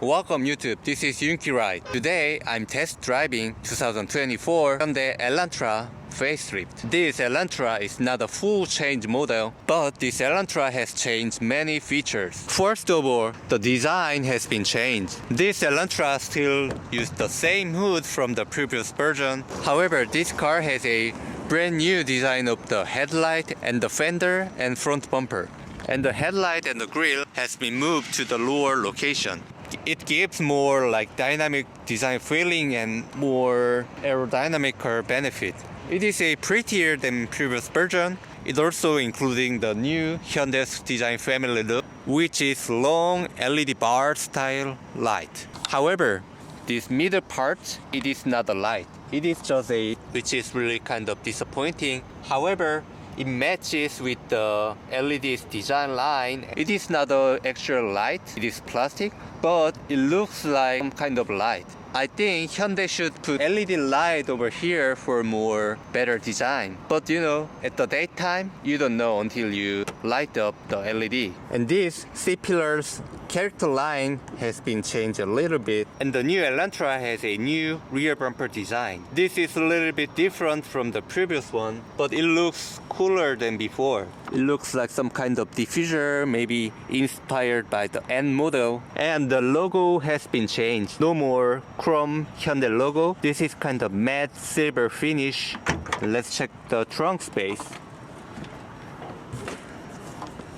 Welcome YouTube, this is Yunki Ride. Today I'm test driving 2024 Hyundai Elantra facelift. This Elantra is not a full change model, but this Elantra has changed many features. First of all, the design has been changed. This Elantra still uses the same hood from the previous version. However, this car has a brand new design of the headlight and the fender and front bumper. And the headlight and the grille has been moved to the lower location. It gives more like dynamic design feeling and more aerodynamical benefit. It is a prettier than previous version. It also including the new Hyundai design family look, which is long LED bar style light. However, this middle part, it is not a light. It is just which is really kind of disappointing. However, it matches with the LED's design line. It is not an actual light, it is plastic, but it looks like some kind of light. I think Hyundai should put LED light over here for more better design. But at the daytime, you don't know until you light up the LED. And this C-pillar's character line has been changed a little bit. And the new Elantra has a new rear bumper design. This is a little bit different from the previous one, but it looks cooler than before. It looks like some kind of diffuser, maybe inspired by the N model. And the logo has been changed. No more chrome Hyundai logo. This is kind of matte silver finish. Let's check the trunk space.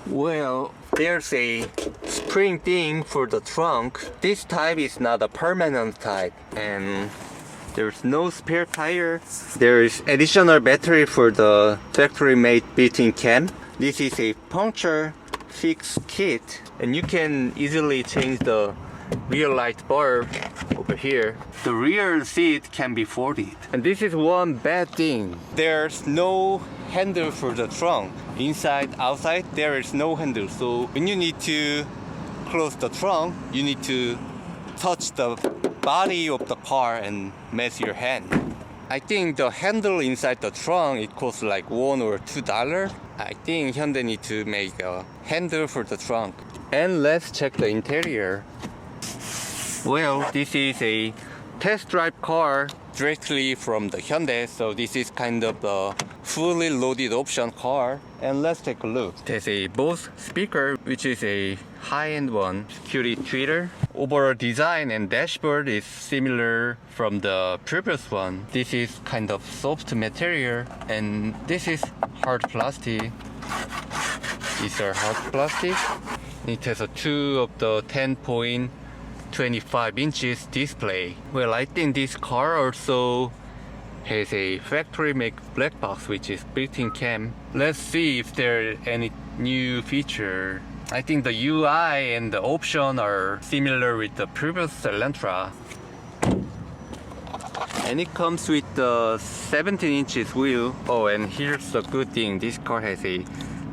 Well, there's a spring thing for the trunk. This type is not a permanent type, and there's no spare tire. There is additional battery for the factory-made built-in cam. This is a puncture fix kit, and you can easily change the rear light bulb over here. The rear seat can be folded. And this is one bad thing. There's no handle for the trunk. Inside, outside, there is no handle. So when you need to close the trunk, you need to touch the body of the car and mess your hand. I think the handle inside the trunk, it costs like $1 or $2. I think Hyundai need to make a handle for the trunk. And let's check the interior. Well, this is a test drive car directly from the Hyundai, so this is kind of the fully loaded option car. And let's take a look. There's a Bose speaker, which is a high-end one. Security tweeter. Overall design and dashboard is similar from the previous one. This is kind of soft material, and this is hard plastic. These are hard plastic. It has a two of the 10.25 inches display. Well, I think this car also has a factory-made black box, which is built-in cam. Let's see if there are any new feature. I think the UI and the option are similar with the previous Elantra. And it comes with the 17 inches wheel. Oh, and here's the good thing. This car has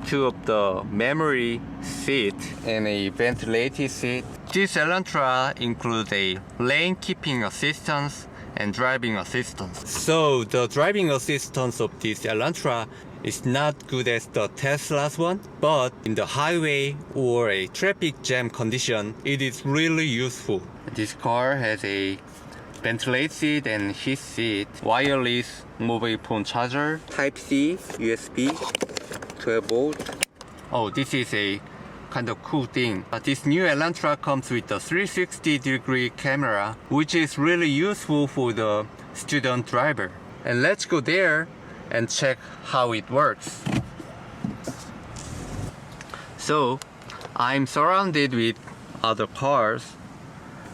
two of the memory seat and a ventilated seat. This Elantra includes a lane keeping assistance and driving assistance. So the driving assistance of this Elantra is not good as the Tesla's one, but in the highway or a traffic jam condition, it is really useful. This car has a ventilated seat and heat seat, wireless mobile phone charger, Type-C, USB, 12 volt. Oh, this is a kind of cool thing. This new Elantra comes with a 360-degree camera, which is really useful for the student driver. And let's go there and check how it works. So, I'm surrounded with other cars.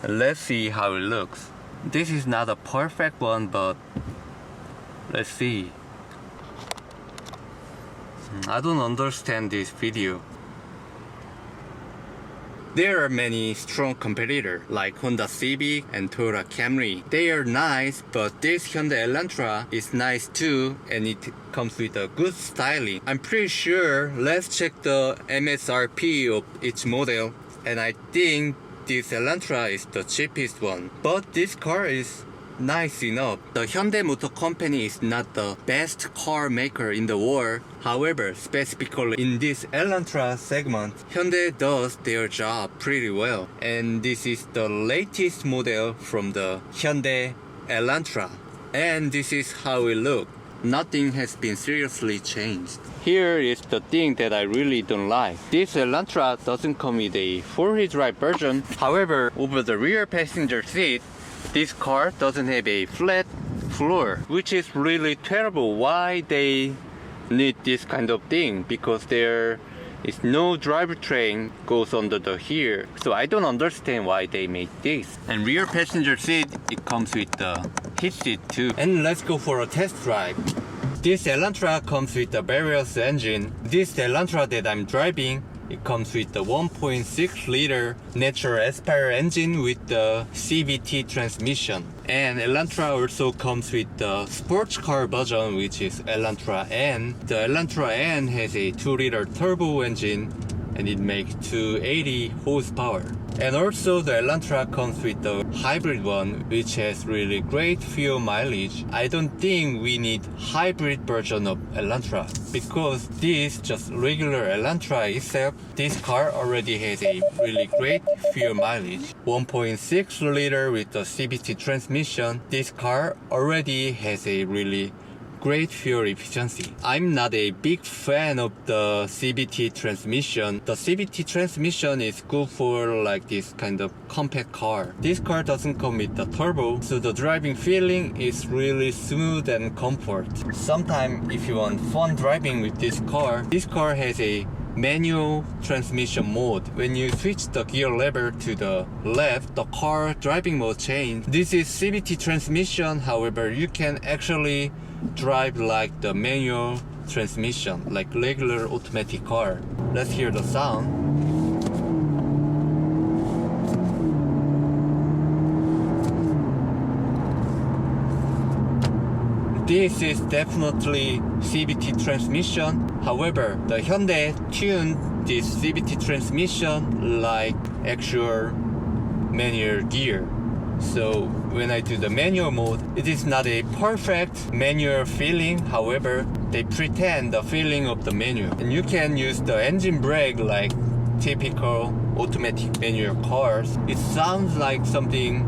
Let's see how it looks. This is not a perfect one, but let's see. I don't understand this video. There are many strong competitors like Honda Civic and Toyota Camry. They are nice, but this Hyundai Elantra is nice too, and it comes with a good styling. I'm pretty sure. Let's check the MSRP of each model, and I think this Elantra is the cheapest one. But this car is nice enough. The Hyundai Motor Company is not the best car maker in the world. However, specifically in this Elantra segment, Hyundai does their job pretty well. And this is the latest model from the Hyundai Elantra. And this is how it looks. Nothing has been seriously changed. Here is the thing that I really don't like. This Elantra doesn't come with a 4-wheel drive version. However, over the rear passenger seat, this car doesn't have a flat floor, which is really terrible. Why they need this kind of thing? Because there is no driver train goes under the here. So I don't understand why they made this. And rear passenger seat, it comes with the heat seat too. And let's go for a test drive. This Elantra comes with the various engine. This Elantra that I'm driving, it comes with the 1.6 liter natural aspire engine with the CVT transmission. And Elantra also comes with the sports car version, which is Elantra N. The Elantra N has a 2 liter turbo engine and it makes 280 horsepower. And also the Elantra comes with the hybrid one, which has really great fuel mileage. I don't think we need hybrid version of Elantra, because this just regular Elantra itself, this car already has a really great fuel mileage. 1.6 liter with the CVT transmission, this car already has a really great fuel efficiency. I'm not a big fan of the CVT transmission. The CVT transmission is good for like this kind of compact car. This car doesn't come with the turbo, so the driving feeling is really smooth and comfort. Sometimes if you want fun driving with this car has a manual transmission mode. When you switch the gear lever to the left, the car driving mode change. This is CVT transmission, however, you can actually drive like the manual transmission, like regular automatic car. Let's hear the sound. This is definitely CVT transmission. However, the Hyundai tuned this CVT transmission like actual manual gear. So when I do the manual mode, it is not a perfect manual feeling. However, they pretend the feeling of the manual. And you can use the engine brake like typical automatic manual cars. It sounds like something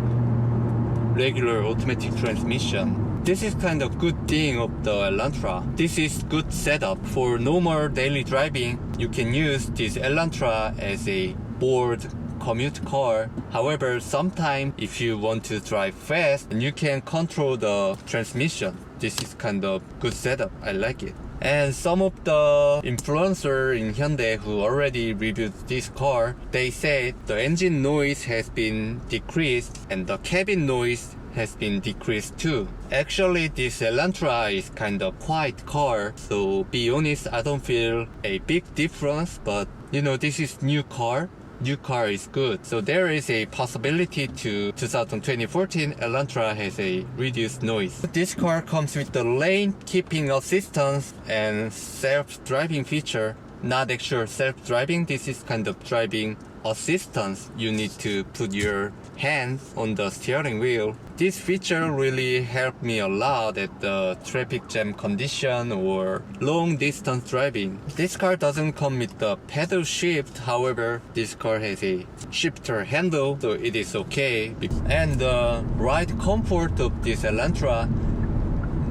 regular automatic transmission. This is kind of good thing of the Elantra. This is good setup for normal daily driving. You can use this Elantra as a board commute car. However, sometimes if you want to drive fast, and you can control the transmission. This is kind of good setup. I like it. And some of the influencers in Hyundai who already reviewed this car, they said the engine noise has been decreased and the cabin noise has been decreased too. Actually, this Elantra is kind of quiet car, so be honest, I don't feel a big difference, but you know, this is new car. New car is good. So there is a possibility to 2014 Elantra has a reduced noise. This car comes with the lane keeping assistance and self-driving feature. Not actual self-driving, this is kind of driving assistance. You need to put your hands on the steering wheel. This feature really helped me a lot at the traffic jam condition or long distance driving. This car doesn't come with the pedal shift, however, this car has a shifter handle, so it is okay. And the ride comfort of this Elantra,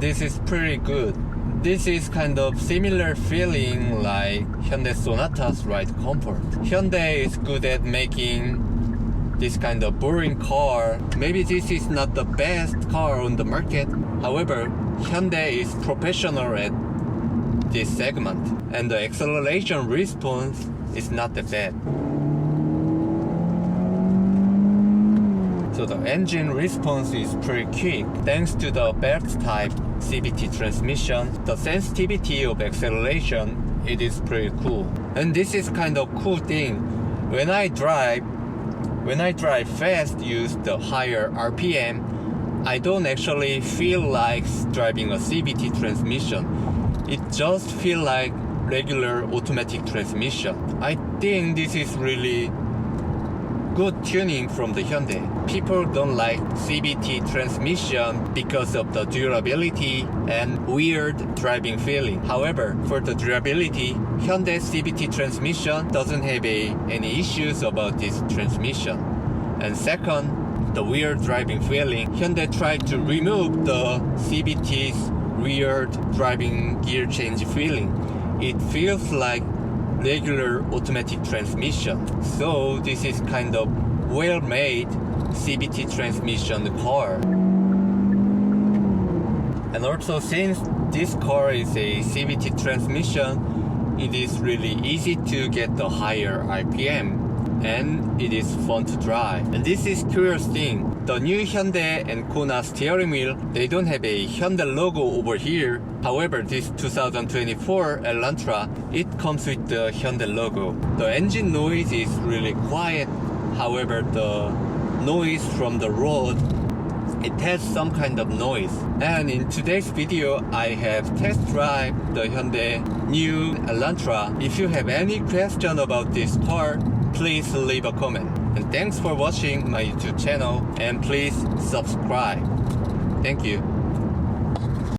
this is pretty good. This is kind of similar feeling like Hyundai Sonata's ride comfort. Hyundai is good at making this kind of boring car. Maybe this is not the best car on the market. However, Hyundai is professional at this segment, and the acceleration response is not that bad. So the engine response is pretty quick. Thanks to the belt type CVT transmission, the sensitivity of acceleration, it is pretty cool. And this is kind of cool thing. When I drive fast, use the higher RPM, I don't actually feel like driving a CVT transmission. It just feel like regular automatic transmission. I think this is really good tuning from the Hyundai. People don't like CVT transmission because of the durability and weird driving feeling. However, for the durability, Hyundai CVT transmission doesn't have any issues about this transmission. And second, the weird driving feeling, Hyundai tried to remove the CVT's weird driving gear change feeling. It feels like regular automatic transmission. So this is kind of well-made CVT transmission car. And also, since this car is a CVT transmission, it is really easy to get the higher RPM and it is fun to drive. And this is curious thing. The new Hyundai and Kona steering wheel, they don't have a Hyundai logo over here. However, this 2024 Elantra, it comes with the Hyundai logo. The engine noise is really quiet. However, the noise from the road, it has some kind of noise. And in today's video, I have test drive the Hyundai new Elantra. If you have any question about this car, please leave a comment. And thanks for watching my YouTube channel, and please subscribe. Thank you.